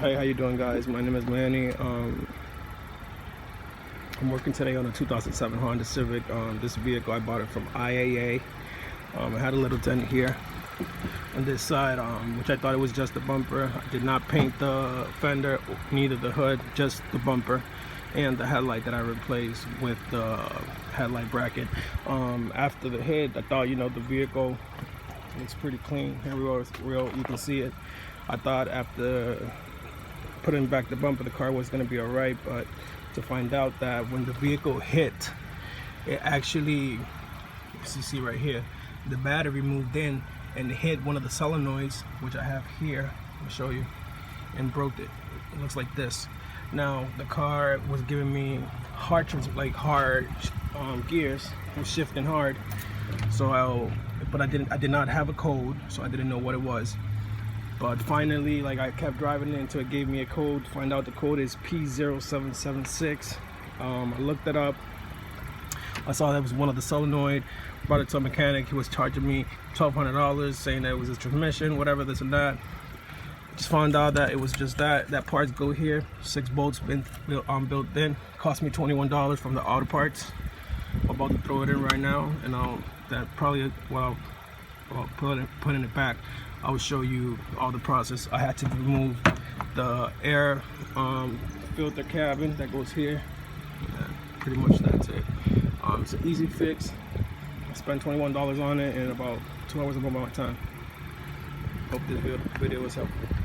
Hey, how you doing, guys? My name is Manny. I'm working today on a 2007 Honda Civic. This vehicle, I bought it from IAA. I had a little dent here on this side, which I thought it was just the bumper. I did not paint the fender, neither the hood, just the bumper and the headlight that I replaced with the headlight bracket. After the hit, I thought, the vehicle looks pretty clean. Everywhere is real, you can see it. I thought after putting back the bumper, the car was going to be all right, but to find out that when the vehicle hit, it actually, as you see right here, the battery moved in and hit one of the solenoids, which I have here. I'll show you, and broke it. It looks like this. Now the car was giving me hard gears. It was shifting hard. So I did not have a code, so I didn't know what it was. But finally, I kept driving it until it gave me a code. To find out the code is P0776. I looked it up. I saw that was one of the solenoid. Brought it to a mechanic. He was charging me $1,200, saying that it was a transmission, whatever, this and that. Just found out that it was just that. That parts go here. 6 bolts been built in. Cost me $21 from the auto parts. I'm about to throw it in right now, and putting it back, I will show you all the process. I had to remove the air filter cabin that goes here. Pretty much that's it. It's an easy fix. I spent $21 on it in about 2 hours of my time. Hope this video was helpful.